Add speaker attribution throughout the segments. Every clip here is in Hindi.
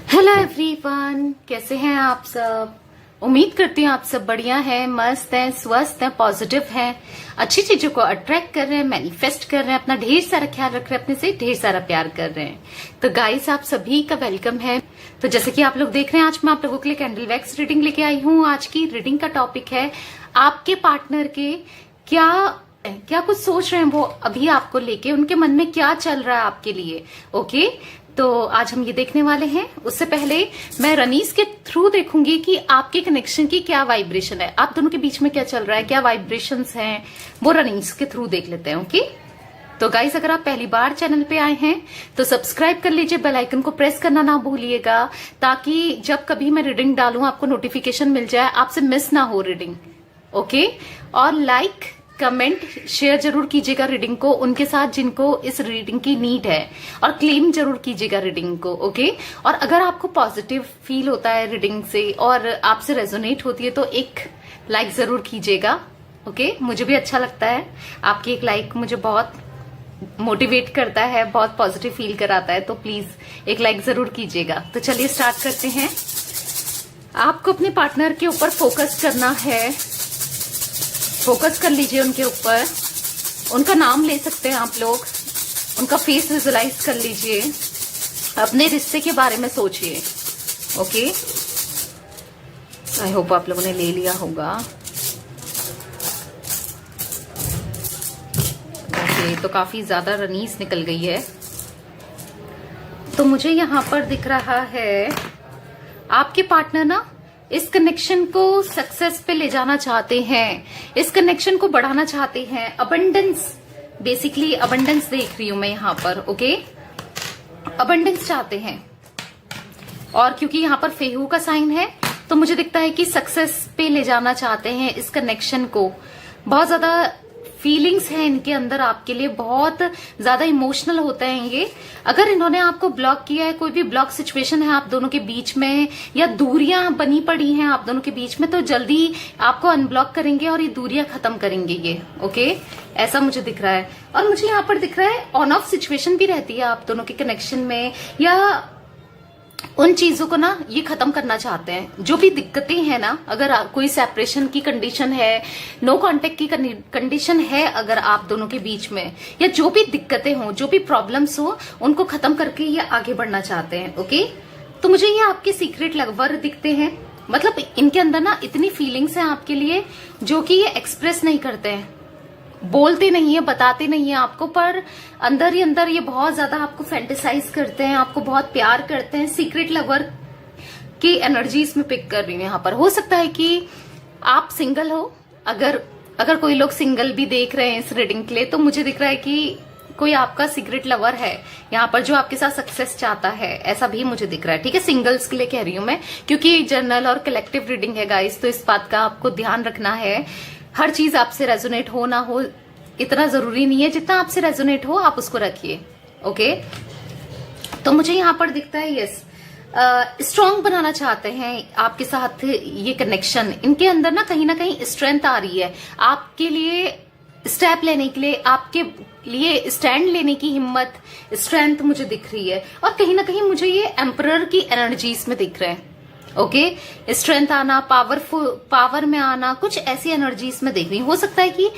Speaker 1: हेलो एवरीवन, कैसे हैं आप सब। उम्मीद करती हूँ आप सब बढ़िया हैं, मस्त हैं, स्वस्थ हैं, पॉजिटिव हैं, अच्छी चीजों को अट्रैक्ट कर रहे हैं, मैनिफेस्ट कर रहे हैं, अपना ढेर सारा ख्याल रख रहे हैं, अपने से ढेर सारा प्यार कर रहे हैं। तो गाइस, आप सभी का वेलकम है। तो जैसे कि आप लोग देख रहे हैं, आज मैं आप लोगों के लिए कैंडल वैक्स रीडिंग लेके आई हूँ। आज की रीडिंग का टॉपिक है आपके पार्टनर के क्या कुछ सोच रहे हैं वो अभी आपको लेके, उनके मन में क्या चल रहा है आपके लिए। ओके, तो आज हम ये देखने वाले हैं। उससे पहले मैं रनीस के थ्रू देखूंगी कि आपके कनेक्शन की क्या वाइब्रेशन है, आप दोनों के बीच में क्या चल रहा है, क्या वाइब्रेशंस हैं, वो रनीस के थ्रू देख लेते हैं। ओके, तो गाइस, अगर आप पहली बार चैनल पे आए हैं तो सब्सक्राइब कर लीजिए, बेल आइकन को प्रेस करना ना भूलिएगा, ताकि जब कभी मैं रीडिंग डालूं आपको नोटिफिकेशन मिल जाए, आपसे मिस ना हो रीडिंग। ओके, और लाइक कमेंट शेयर जरूर कीजिएगा रीडिंग को उनके साथ जिनको इस रीडिंग की नीड है, और क्लेम जरूर कीजिएगा रीडिंग को। ओके, और अगर आपको पॉजिटिव फील होता है रीडिंग से और आपसे रेजोनेट होती है तो एक लाइक जरूर कीजिएगा। ओके, मुझे भी अच्छा लगता है, आपकी एक लाइक मुझे बहुत मोटिवेट करता है, बहुत पॉजिटिव फील कराता है, तो प्लीज एक लाइक जरूर कीजिएगा। तो चलिए स्टार्ट करते हैं। आपको अपने पार्टनर के ऊपर फोकस करना है, फोकस कर लीजिए उनके ऊपर। उनका नाम ले सकते हैं आप लोग, उनका फेस विजुलाइज कर लीजिए, अपने रिश्ते के बारे में सोचिए। ओके, आई होप आप लोगों ने ले लिया होगा। ओके, तो काफी ज्यादा रनीस निकल गई है। तो मुझे यहां पर दिख रहा है आपके पार्टनर ना इस कनेक्शन को सक्सेस पे ले जाना चाहते हैं, इस कनेक्शन को बढ़ाना चाहते हैं। अबंडेंस, बेसिकली अबंडेंस देख रही हूं मैं यहां पर। ओके, अबंडेंस चाहते हैं, और क्योंकि यहां पर फेहू का साइन है तो मुझे दिखता है कि सक्सेस पे ले जाना चाहते हैं इस कनेक्शन को। बहुत ज्यादा फीलिंग्स हैं इनके अंदर आपके लिए, बहुत ज्यादा इमोशनल होते हैं ये। अगर इन्होंने आपको ब्लॉक किया है, कोई भी ब्लॉक सिचुएशन है आप दोनों के बीच में, या दूरियां बनी पड़ी हैं आप दोनों के बीच में, तो जल्दी आपको अनब्लॉक करेंगे और ये दूरियां खत्म करेंगे ये। ओके, ऐसा मुझे दिख रहा है। और मुझे यहाँ पर दिख रहा है ऑन ऑफ सिचुएशन भी रहती है आप दोनों के कनेक्शन में, या उन चीजों को ना ये खत्म करना चाहते हैं। जो भी दिक्कतें हैं ना, अगर कोई सेपरेशन की कंडीशन है, नो कांटेक्ट की कंडीशन है अगर आप दोनों के बीच में, या जो भी दिक्कतें हो, जो भी प्रॉब्लम्स हो, उनको खत्म करके ये आगे बढ़ना चाहते हैं। ओके, तो मुझे ये आपके सीक्रेट लवर दिखते हैं। मतलब इनके अंदर ना इतनी फीलिंग्स हैं आपके लिए जो कि ये एक्सप्रेस नहीं करते हैं, बोलते नहीं है, बताते नहीं है आपको, पर अंदर ही अंदर ये बहुत ज्यादा आपको फैंटेसाइज करते हैं, आपको बहुत प्यार करते हैं। सीक्रेट लवर की एनर्जी इसमें पिक कर रही हूँ यहाँ पर। हो सकता है कि आप सिंगल हो, अगर कोई लोग सिंगल भी देख रहे हैं इस रीडिंग के लिए, तो मुझे दिख रहा है कि कोई आपका सीक्रेट लवर है यहाँ पर जो आपके साथ सक्सेस चाहता है, ऐसा भी मुझे दिख रहा है। ठीक है, सिंगल्स के लिए कह रही हूँ मैं, क्योंकि जनरल और कलेक्टिव रीडिंग है गाइस, तो इस बात का आपको ध्यान रखना है। हर चीज आपसे रेजोनेट हो ना हो इतना जरूरी नहीं है, जितना आपसे रेजोनेट हो आप उसको रखिए। ओके, तो मुझे यहाँ पर दिखता है यस, स्ट्रांग बनाना चाहते हैं आपके साथ ये कनेक्शन। इनके अंदर ना कहीं स्ट्रेंथ आ रही है आपके लिए, स्टेप लेने के लिए, आपके लिए स्टैंड लेने की हिम्मत, स्ट्रेंथ मुझे दिख रही है। और कहीं ना कहीं मुझे ये एम्परर की एनर्जीज में दिख रहे हैं। ओके, स्ट्रेंथ आना, पावर में आना, कुछ ऐसी एनर्जीज में देख रही हूँ। हो सकता है कि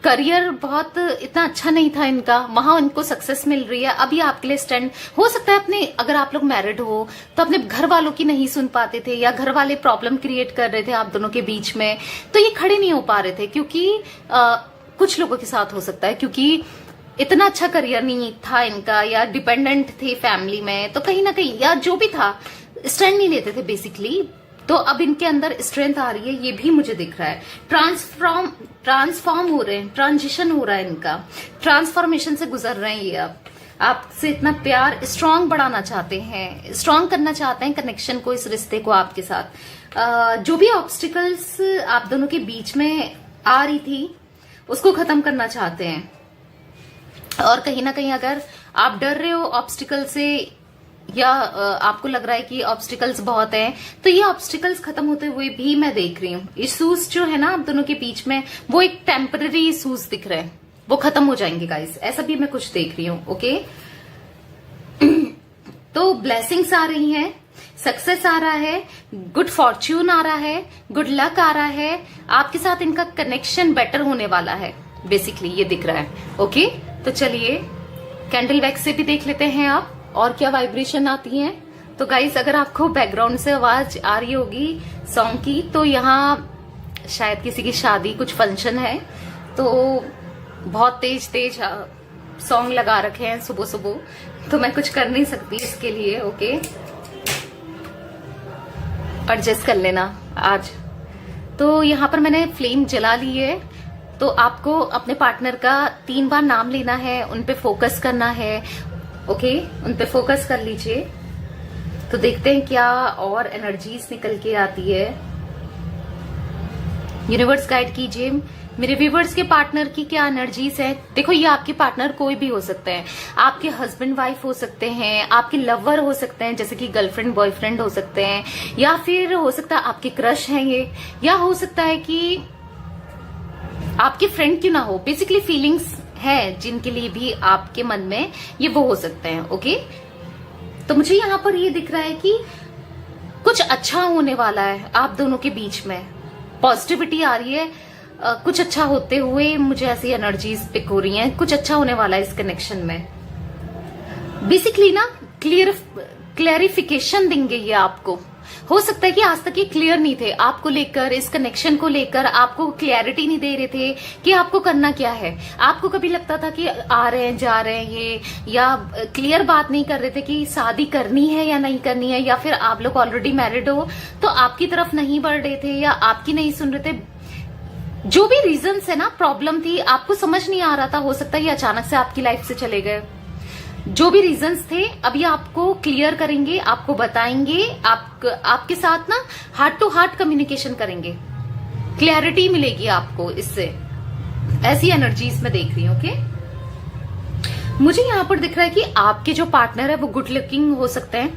Speaker 1: करियर बहुत इतना अच्छा नहीं था इनका, वहां इनको सक्सेस मिल रही है, अभी आपके लिए स्टैंड। हो सकता है अपने, अगर आप लोग मैरिड हो तो अपने घर वालों की नहीं सुन पाते थे, या घर वाले प्रॉब्लम क्रिएट कर रहे थे आप दोनों के बीच में, तो ये खड़े नहीं हो पा रहे थे। क्योंकि कुछ लोगों के साथ हो सकता है क्योंकि इतना अच्छा करियर नहीं था इनका, या डिपेंडेंट थे फैमिली में, तो कहीं ना कहीं, या जो भी था, स्टैंड नहीं लेते थे बेसिकली। तो अब इनके अंदर स्ट्रेंथ आ रही है, ये भी मुझे दिख रहा है। ट्रांसफॉर्म हो रहे हैं, ट्रांजिशन हो रहा है इनका, ट्रांसफॉर्मेशन से गुजर रहे हैं ये। अब आपसे इतना प्यार, स्ट्रांग बढ़ाना चाहते हैं, स्ट्रांग करना चाहते हैं कनेक्शन को, इस रिश्ते को आपके साथ। जो भी ऑब्स्टिकल्स आप दोनों के बीच में आ रही थी उसको खत्म करना चाहते हैं। और कहीं ना कहीं अगर आप डर रहे हो ऑब्स्टिकल से, या आपको लग रहा है कि ऑब्स्टिकल्स बहुत हैं, तो ये ऑब्स्टिकल्स खत्म होते हुए भी मैं देख रही हूँ। इश्यूज जो है ना आप दोनों के बीच में, वो एक टेम्पररी इश्यूज दिख रहे हैं, वो खत्म हो जाएंगे गाइस, ऐसा भी मैं कुछ देख रही हूँ। ओके, तो ब्लेसिंग्स आ रही हैं, सक्सेस आ रहा है, गुड फॉर्च्यून आ रहा है, गुड लक आ रहा है, आपके साथ इनका कनेक्शन बेटर होने वाला है, बेसिकली ये दिख रहा है। ओके, तो चलिए कैंडल वैक्स से भी देख लेते हैं आप और क्या वाइब्रेशन आती है। तो गाइस, अगर आपको बैकग्राउंड से आवाज आ रही होगी सॉन्ग की, तो यहाँ शायद किसी की शादी, कुछ फंक्शन है, तो बहुत तेज तेज सॉन्ग लगा रखे हैं सुबह सुबह, तो मैं कुछ कर नहीं सकती इसके लिए। ओके, एडजस्ट कर लेना आज। तो यहाँ पर मैंने फ्लेम जला ली है। तो आपको अपने पार्टनर का 3 बार नाम लेना है, उन पे फोकस करना है। ओके, उन पे फोकस कर लीजिए। तो देखते हैं क्या और एनर्जीज निकल के आती है। यूनिवर्स गाइड कीजिए मेरे व्यूवर्स के पार्टनर की क्या एनर्जीज है। देखो, ये आपके पार्टनर कोई भी हो सकते हैं, आपके हस्बैंड वाइफ हो सकते हैं, आपके लवर हो सकते हैं, जैसे कि गर्लफ्रेंड बॉयफ्रेंड हो सकते हैं, या फिर हो सकता है आपके क्रश हैं ये, या हो सकता है कि आपके फ्रेंड क्यों ना हो। बेसिकली फीलिंग्स है जिनके लिए भी आपके मन में ये वो हो सकते हैं। ओके, तो मुझे यहाँ पर ये दिख रहा है कि कुछ अच्छा होने वाला है आप दोनों के बीच में, पॉजिटिविटी आ रही है। कुछ अच्छा होते हुए मुझे ऐसी एनर्जीज पिक हो रही हैं, कुछ अच्छा होने वाला है इस कनेक्शन में। बेसिकली ना क्लियरिफिकेशन देंगे ये आपको। हो सकता है कि आज तक ये क्लियर नहीं थे आपको लेकर, इस कनेक्शन को लेकर आपको क्लैरिटी नहीं दे रहे थे कि आपको करना क्या है। आपको कभी लगता था कि आ रहे हैं जा रहे हैं ये, या क्लियर बात नहीं कर रहे थे कि शादी करनी है या नहीं करनी है, या फिर आप लोग ऑलरेडी मैरिड हो तो आपकी तरफ नहीं बढ़ रहे थे या आपकी नहीं सुन रहे थे। जो भी रीजंस है ना, प्रॉब्लम थी, आपको समझ नहीं आ रहा था, हो सकता है ये अचानक से आपकी लाइफ से चले गए। जो भी रीजंस थे अभी आपको क्लियर करेंगे, आपको बताएंगे, आपके साथ ना हार्ट टू हार्ट कम्युनिकेशन करेंगे, क्लैरिटी मिलेगी आपको इससे। ऐसी एनर्जीज में देख रही हूं। ओके, मुझे यहाँ पर दिख रहा है कि आपके जो पार्टनर है वो गुड लुकिंग हो सकते हैं,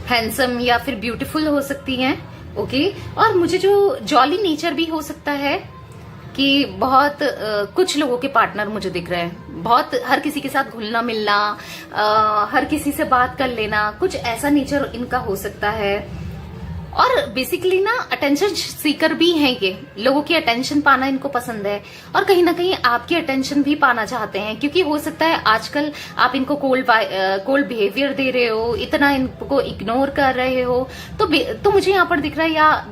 Speaker 1: हैंडसम या फिर ब्यूटीफुल हो सकती हैं। ओके, और मुझे जो जॉली नेचर भी हो सकता है कि बहुत कुछ लोगों के पार्टनर मुझे दिख रहे हैं, बहुत हर किसी के साथ घुलना मिलना, हर किसी से बात कर लेना, कुछ ऐसा नेचर इनका हो सकता है। और बेसिकली ना अटेंशन सीकर भी हैं ये, लोगों की अटेंशन पाना इनको पसंद है, और कहीं ना कहीं आपकी अटेंशन भी पाना चाहते हैं, क्योंकि हो सकता है आजकल आप इनको कोल्ड बिहेवियर दे रहे हो, इतना इनको इग्नोर कर रहे हो। तो मुझे यहाँ पर दिख रहा है, या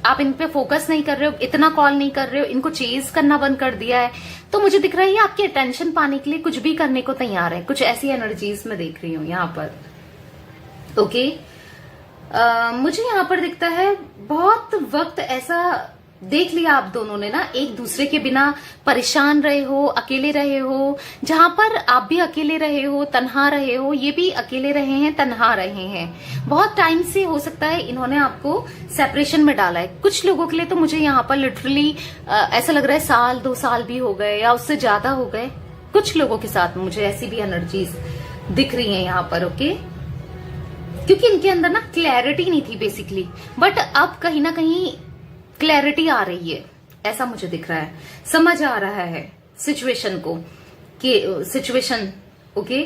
Speaker 1: आप इन पे फोकस नहीं कर रहे हो, इतना कॉल नहीं कर रहे हो, इनको चेज करना बंद कर दिया है। तो मुझे दिख रहा है ये आपकी अटेंशन पाने के लिए कुछ भी करने को तैयार है। कुछ ऐसी एनर्जीज में देख रही हूँ यहाँ पर। ओके, मुझे यहाँ पर दिखता है बहुत वक्त ऐसा देख लिया आप दोनों ने ना, एक दूसरे के बिना परेशान रहे हो, अकेले रहे हो, जहां पर आप भी अकेले रहे हो, तन्हा रहे हो, ये भी अकेले रहे हैं, तन्हा रहे हैं। बहुत टाइम से हो सकता है इन्होंने आपको सेपरेशन में डाला है। कुछ लोगों के लिए तो मुझे यहाँ पर लिटरली ऐसा लग रहा है 1-2 साल भी हो गए या उससे ज्यादा हो गए। कुछ लोगों के साथ मुझे ऐसी भी एनर्जीज दिख रही है यहाँ पर। ओके, क्योंकि इनके अंदर ना क्लैरिटी नहीं थी बेसिकली, बट अब कहीं ना कहीं क्लैरिटी आ रही है, ऐसा मुझे दिख रहा है, समझ आ रहा है सिचुएशन को, कि सिचुएशन। ओके,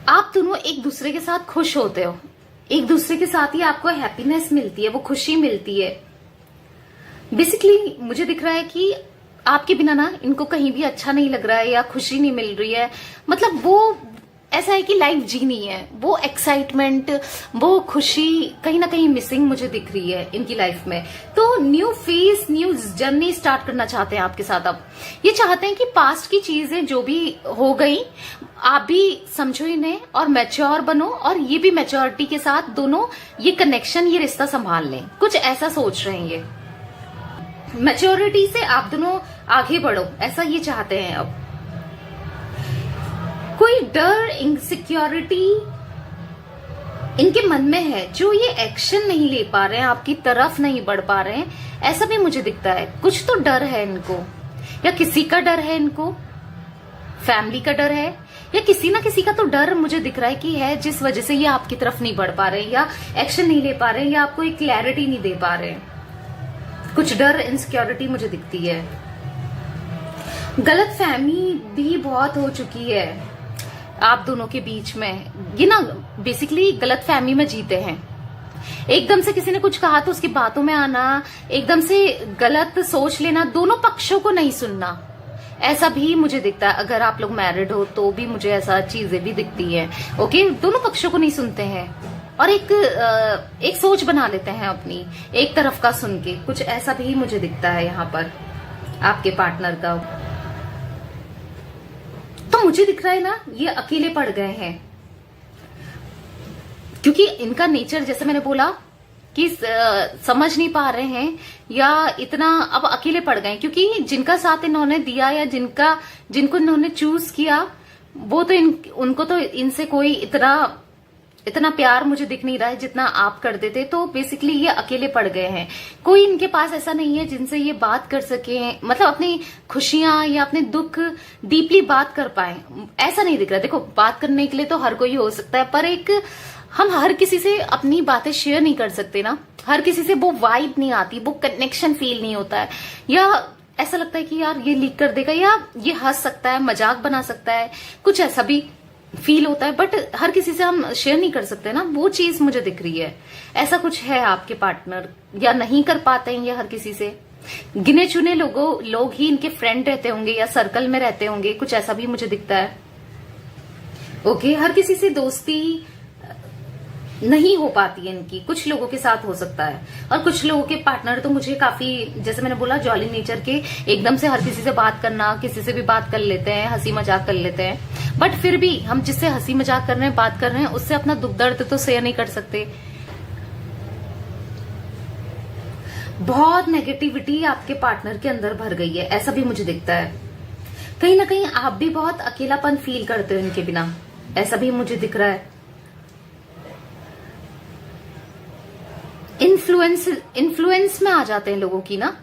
Speaker 1: आप दोनों एक दूसरे के साथ खुश होते हो, एक दूसरे के साथ ही आपको हैप्पीनेस मिलती है, वो खुशी मिलती है। बेसिकली मुझे दिख रहा है कि आपके बिना ना इनको कहीं भी अच्छा नहीं लग रहा है या खुशी नहीं मिल रही है। मतलब वो ऐसा है कि लाइफ जीनी है, वो एक्साइटमेंट, वो खुशी कहीं ना कहीं मिसिंग मुझे दिख रही है इनकी लाइफ में। तो new phase, new journey start करना चाहते हैं आपके साथ। अब ये चाहते हैं कि पास्ट की चीजें जो भी हो गई आप भी समझो इन्हें और मैच्योर बनो, और ये भी मैच्योरिटी के साथ दोनों ये कनेक्शन, ये रिश्ता संभाल लें। कुछ ऐसा सोच रहे हैं ये, मैच्योरिटी से आप दोनों आगे बढ़ो, ऐसा ये चाहते हैं। अब कोई डर, इनसिक्योरिटी इनके मन में है, जो ये एक्शन नहीं ले पा रहे हैं, आपकी तरफ नहीं बढ़ पा रहे हैं, ऐसा भी मुझे दिखता है। कुछ तो डर है इनको, या किसी का डर है इनको, फैमिली का डर है, या किसी ना किसी का तो डर मुझे दिख रहा है कि है, जिस वजह से ये आपकी तरफ नहीं बढ़ पा रहे, या एक्शन नहीं ले पा रहे, या आपको एक क्लैरिटी नहीं दे पा रहे। कुछ डर, इनसिक्योरिटी मुझे दिखती है। गलत फहमी भी बहुत हो चुकी है। आप दोनों के बीच में ये ना बेसिकली गलत फहमी में जीते हैं। एकदम से किसी ने कुछ कहा तो उसकी बातों में आना, एकदम से गलत सोच लेना, दोनों पक्षों को नहीं सुनना, ऐसा भी मुझे दिखता है। अगर आप लोग मैरिड हो तो भी मुझे ऐसा चीजें भी दिखती है। ओके, दोनों पक्षों को नहीं सुनते हैं और एक सोच बना लेते हैं अपनी, एक तरफ का सुन के, कुछ ऐसा भी मुझे दिखता है यहाँ पर आपके पार्टनर का। तो मुझे दिख रहा है ना, ये अकेले पड़ गए हैं क्योंकि इनका नेचर, जैसे मैंने बोला कि समझ नहीं पा रहे हैं या इतना अब अकेले पड़ गए, क्योंकि जिनका साथ इन्होंने दिया या जिनको इन्होंने चूज किया वो तो उनको तो इनसे कोई इतना प्यार मुझे दिख नहीं रहा है जितना आप करते थे। तो बेसिकली ये अकेले पड़ गए हैं। कोई इनके पास ऐसा नहीं है जिनसे ये बात कर सके, मतलब अपनी खुशियां या अपने दुख डीपली बात कर पाए, ऐसा नहीं दिख रहा। देखो, बात करने के लिए तो हर कोई हो सकता है, पर हम हर किसी से अपनी बातें शेयर नहीं कर सकते ना। हर किसी से वो वाइब नहीं आती, वो कनेक्शन फील नहीं होता है, या ऐसा लगता है कि यार ये लीक कर देगा, या ये हंस सकता है, मजाक बना सकता है, कुछ ऐसा भी फील होता है। बट हर किसी से हम शेयर नहीं कर सकते ना, वो चीज मुझे दिख रही है। ऐसा कुछ है आपके पार्टनर, या नहीं कर पाते हैं ये हर किसी से। गिने चुने लोग ही इनके फ्रेंड रहते होंगे या सर्कल में रहते होंगे, कुछ ऐसा भी मुझे दिखता है। ओके, हर किसी से दोस्ती नहीं हो पाती है इनकी, कुछ लोगों के साथ हो सकता है। और कुछ लोगों के पार्टनर तो मुझे काफी, जैसे मैंने बोला, जॉली नेचर के, एकदम से हर किसी से बात करना, किसी से भी बात कर लेते हैं, हंसी मजाक कर लेते हैं। बट फिर भी हम जिससे हंसी मजाक कर रहे हैं, बात कर रहे हैं, उससे अपना दुख दर्द तो शेयर नहीं कर सकते। बहुत नेगेटिविटी आपके पार्टनर के अंदर भर गई है, ऐसा भी मुझे दिखता है। कहीं ना कहीं आप भी बहुत अकेलापन फील करते हो इनके बिना, ऐसा भी मुझे दिख रहा है। इन्फ्लुएंस में आ जाते हैं लोगों की ना,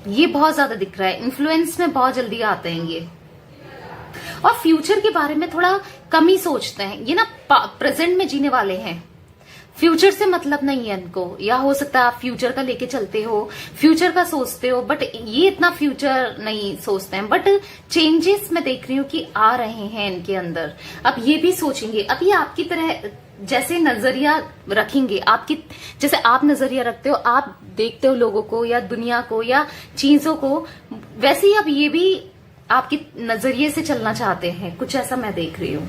Speaker 1: ये बहुत ज्यादा दिख रहा है। इन्फ्लुएंस में बहुत जल्दी आते हैं ये, और फ्यूचर के बारे में थोड़ा कम ही सोचते हैं। ये ना प्रेजेंट में जीने वाले हैं, फ्यूचर से मतलब नहीं है इनको। या हो सकता है आप फ्यूचर का लेके चलते हो, फ्यूचर का सोचते हो, बट ये इतना फ्यूचर नहीं सोचते हैं। बट चेंजेस मैं देख रही हूँ कि आ रहे हैं इनके अंदर। अब ये भी सोचेंगे, अब ये आपकी तरह जैसे नजरिया रखेंगे, आपकी जैसे आप नजरिया रखते हो, आप देखते हो लोगों को या दुनिया को या चीजों को, वैसे ही अब ये भी आपके नजरिए से चलना चाहते हैं, कुछ ऐसा मैं देख रही हूँ।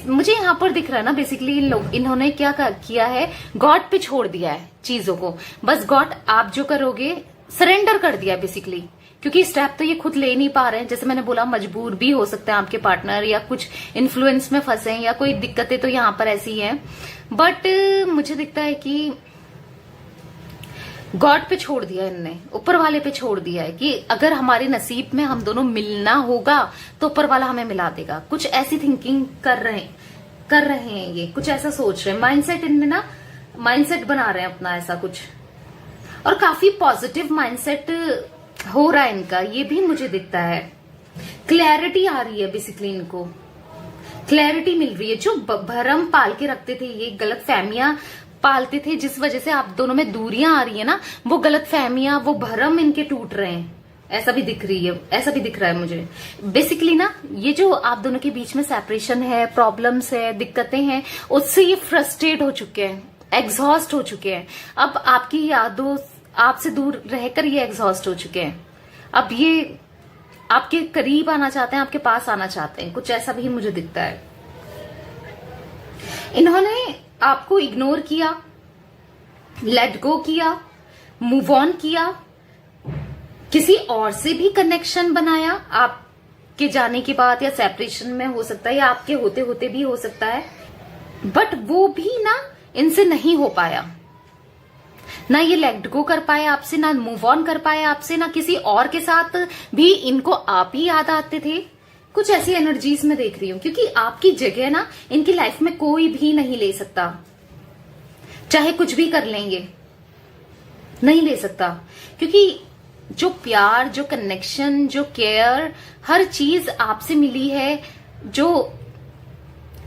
Speaker 1: मुझे यहाँ पर दिख रहा है ना, बेसिकली इन्होंने क्या किया है, गॉड पे छोड़ दिया है चीजों को। बस गॉड, आप जो करोगे, सरेंडर कर दिया बेसिकली, क्योंकि स्टेप तो ये खुद ले नहीं पा रहे हैं। जैसे मैंने बोला, मजबूर भी हो सकते हैं आपके पार्टनर, या कुछ इन्फ्लुएंस में फंसे हैं, या कोई दिक्कतें तो यहाँ पर ऐसी हैं। बट मुझे दिखता है कि गॉड पे छोड़ दिया इनने, ऊपर वाले पे छोड़ दिया है कि अगर हमारे नसीब में हम दोनों मिलना होगा तो ऊपर वाला हमें मिला देगा। कुछ ऐसी थिंकिंग कर रहे हैं ये, कुछ ऐसा सोच रहे हैं। माइंडसेट इनमें ना, माइंडसेट बना रहे हैं अपना ऐसा कुछ, और काफी पॉजिटिव माइंडसेट हो रहा है इनका, ये भी मुझे दिखता है। क्लैरिटी आ रही है बेसिकली, इनको क्लैरिटी मिल रही है। जो भरम पाल के रखते थे, ये गलत फहमियां पालते थे, जिस वजह से आप दोनों में दूरियां आ रही है ना, वो गलत फहमियां, वो भरम इनके टूट रहे हैं, ऐसा भी दिख रहा है मुझे। बेसिकली ना, ये जो आप दोनों के बीच में सेपरेशन है, प्रॉब्लम्स है, दिक्कतें हैं, उससे ये फ्रस्ट्रेट हो चुके हैं, एग्जॉस्ट हो चुके हैं। अब आपकी यादों, आपसे दूर रहकर ये एग्जॉस्ट हो चुके हैं। अब ये आपके करीब आना चाहते हैं, आपके पास आना चाहते हैं, कुछ ऐसा भी मुझे दिखता है। इन्होंने आपको इग्नोर किया, लेट गो किया, मूव ऑन किया, किसी और से भी कनेक्शन बनाया आपके जाने के बाद, या सेपरेशन में हो सकता है, या आपके होते होते भी हो सकता है। बट वो भी ना इनसे नहीं हो पाया, ना ये लेट गो कर पाए आपसे, ना मूव ऑन कर पाए आपसे, ना किसी और के साथ भी इनको आप ही याद आते थे। कुछ ऐसी एनर्जीज में देख रही हूं, क्योंकि आपकी जगह ना इनकी लाइफ में कोई भी नहीं ले सकता, चाहे कुछ भी कर लेंगे, नहीं ले सकता। क्योंकि जो प्यार, जो कनेक्शन, जो केयर, हर चीज आपसे मिली है, जो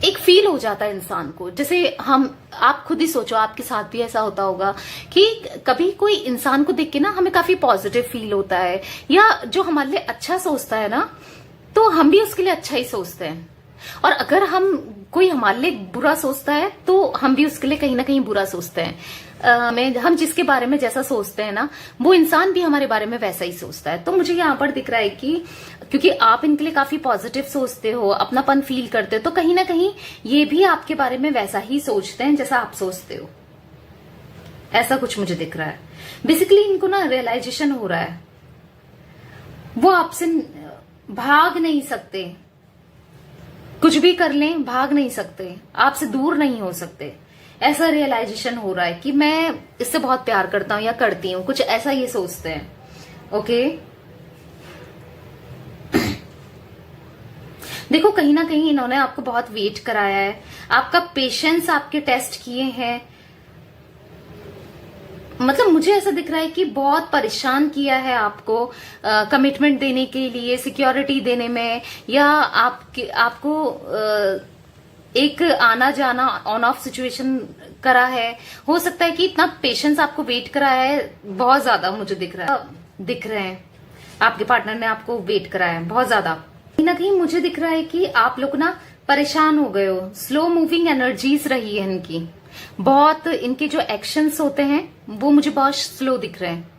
Speaker 1: एक फील हो जाता है इंसान को। जैसे आप खुद ही सोचो, आपके साथ भी ऐसा होता होगा कि कभी कोई इंसान को देख के ना हमें काफी पॉजिटिव फील होता है, या जो हमारे लिए अच्छा सोचता है ना, तो हम भी उसके लिए अच्छा ही सोचते हैं, और अगर कोई हमारे लिए बुरा सोचता है तो हम भी उसके लिए कहीं ना कहीं बुरा सोचते हैं। हम जिसके बारे में जैसा सोचते हैं ना, वो इंसान भी हमारे बारे में वैसा ही सोचता है। तो मुझे यहाँ पर दिख रहा है कि क्योंकि आप इनके लिए काफी पॉजिटिव सोचते हो, अपनापन फील करते हो, तो कहीं ना कहीं ये भी आपके बारे में वैसा ही सोचते हैं जैसा आप सोचते हो। ऐसा कुछ मुझे दिख रहा है। बेसिकली इनको ना रियलाइजेशन हो रहा है, वो आपसे भाग नहीं सकते, कुछ भी कर लें भाग नहीं सकते, आपसे दूर नहीं हो सकते। ऐसा रियलाइजेशन हो रहा है कि मैं इससे बहुत प्यार करता हूं या करती हूं, कुछ ऐसा ये सोचते हैं। ओके, देखो कहीं ना कहीं इन्होंने आपको बहुत वेट कराया है, आपका पेशेंस आपके टेस्ट किए हैं। मतलब मुझे ऐसा दिख रहा है कि बहुत परेशान किया है आपको कमिटमेंट देने के लिए, सिक्योरिटी देने में, या आपको एक आना जाना ऑन ऑफ सिचुएशन करा है। हो सकता है कि इतना पेशेंस आपको वेट कराया है, बहुत ज्यादा मुझे दिख रहे हैं आपके पार्टनर ने आपको वेट कराया है बहुत ज्यादा। कहीं ना कहीं मुझे दिख रहा है कि आप लोग ना परेशान हो गए हो, स्लो मूविंग एनर्जीज रही है इनकी, बहुत इनके जो एक्शंस होते हैं वो मुझे बहुत स्लो दिख रहे हैं।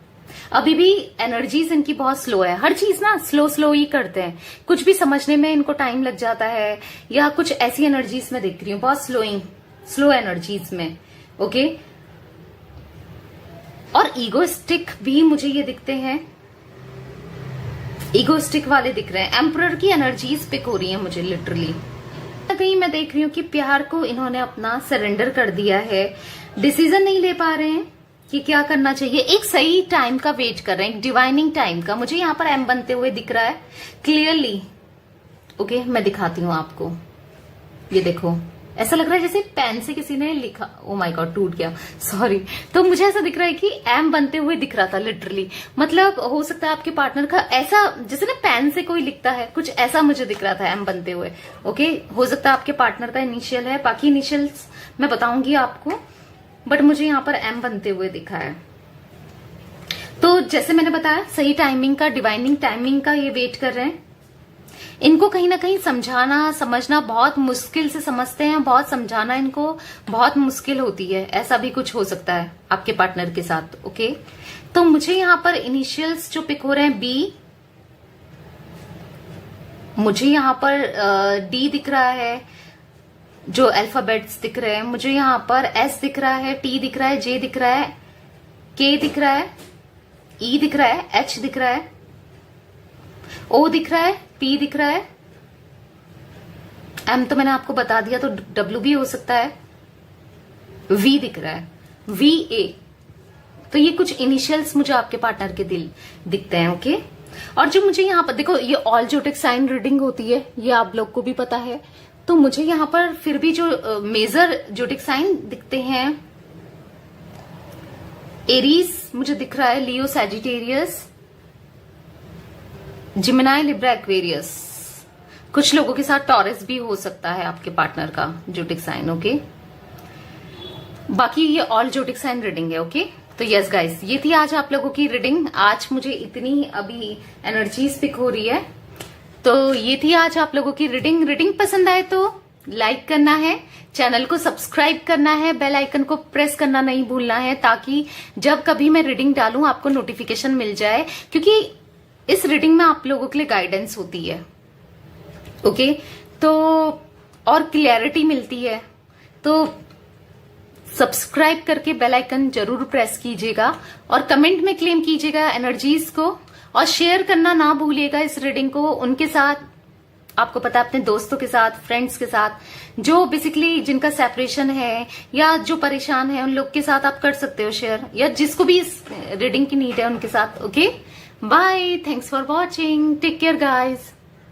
Speaker 1: अभी भी एनर्जीज इनकी बहुत स्लो है, हर चीज ना स्लो स्लो ही करते हैं, कुछ भी समझने में इनको टाइम लग जाता है, या कुछ ऐसी एनर्जीज में दिख रही हूँ, बहुत स्लो एनर्जीज में। ओके, और ईगोस्टिक भी मुझे ये दिखते हैं, ईगोस्टिक वाले दिख रहे हैं। एम्परर की एनर्जीज पिक हो रही है मुझे लिटरली। कहीं मैं देख रही हूँ कि प्यार को इन्होंने अपना सरेंडर कर दिया है, डिसीजन नहीं ले पा रहे हैं कि क्या करना चाहिए, एक सही टाइम का वेट कर रहे हैं, डिवाइनिंग टाइम का। मुझे यहाँ पर एम बनते हुए दिख रहा है क्लियरली। ओके, मैं दिखाती हूँ आपको, ये देखो, ऐसा लग रहा है जैसे पेन से किसी ने लिखा। ओ माय गॉड, टूट गया, सॉरी। तो मुझे ऐसा दिख रहा है कि एम बनते हुए दिख रहा था लिटरली। मतलब हो सकता है आपके पार्टनर का ऐसा, जैसे ना पेन से कोई लिखता है, कुछ ऐसा मुझे दिख रहा था एम बनते हुए। ओके, हो सकता है आपके पार्टनर का इनिशियल है, बाकी इनिशियल्स मैं बताऊंगी आपको, बट मुझे यहाँ पर एम बनते हुए दिखा है। तो जैसे मैंने बताया, सही टाइमिंग का, डिवाइनिंग टाइमिंग का ये वेट कर रहे हैं। इनको कहीं ना कहीं समझाना समझना बहुत मुश्किल से समझते हैं, बहुत समझाना इनको बहुत मुश्किल होती है। ऐसा भी कुछ हो सकता है आपके पार्टनर के साथ। ओके, तो मुझे यहाँ पर इनिशियल्स जो पिक हो रहे हैं बी, मुझे यहाँ पर डी दिख रहा है, जो अल्फाबेट्स दिख रहे हैं। मुझे यहाँ पर एस दिख रहा है, टी दिख रहा है, जे दिख रहा है, के दिख रहा है, ई दिख रहा है, एच दिख रहा है, ओ दिख रहा है, पी दिख रहा है, एम तो मैंने आपको बता दिया, तो डब्ल्यू भी हो सकता है, वी दिख रहा है, वी ए। तो ये कुछ इनिशियल्स मुझे आपके पार्टनर के दिखते हैं। ओके, और जो मुझे यहाँ पर देखो, ये ऑल जोटिक साइन रीडिंग होती है, ये आप लोग को भी पता है। तो मुझे यहाँ पर फिर भी जो मेजर जोटिक साइन दिखते हैं, एरीज मुझे दिख रहा है, लियो सैजिटेरियस, जिमिनाई, लिब्रा, एक्वेरियस। कुछ लोगों के साथ टॉरस भी हो सकता है आपके पार्टनर का जोटिक साइन। ओके, बाकी ये ऑल जोटिक साइन रीडिंग है। ओके, तो यस गाइस, ये थी आज आप लोगों की रीडिंग। आज मुझे इतनी अभी एनर्जीज पिक हो रही है, तो ये थी आज आप लोगों की रीडिंग। रीडिंग पसंद आए तो लाइक करना है, चैनल को सब्सक्राइब करना है, बेल आइकन को प्रेस करना नहीं भूलना है, ताकि जब कभी मैं रीडिंग डालूं आपको नोटिफिकेशन मिल जाए, क्योंकि इस रीडिंग में आप लोगों के लिए गाइडेंस होती है। ओके, तो और क्लैरिटी मिलती है। तो सब्सक्राइब करके बेल आइकन जरूर प्रेस कीजिएगा, और कमेंट में क्लेम कीजिएगा एनर्जीज को, और शेयर करना ना भूलिएगा इस रीडिंग को उनके साथ, आपको पता है अपने दोस्तों के साथ, फ्रेंड्स के साथ, जो बेसिकली जिनका सेपरेशन है या जो परेशान है, उन लोग के साथ आप कर सकते हो शेयर, या जिसको भी इस रीडिंग की नीड है उनके साथ। Okay, bye, thanks for watching, take care guys.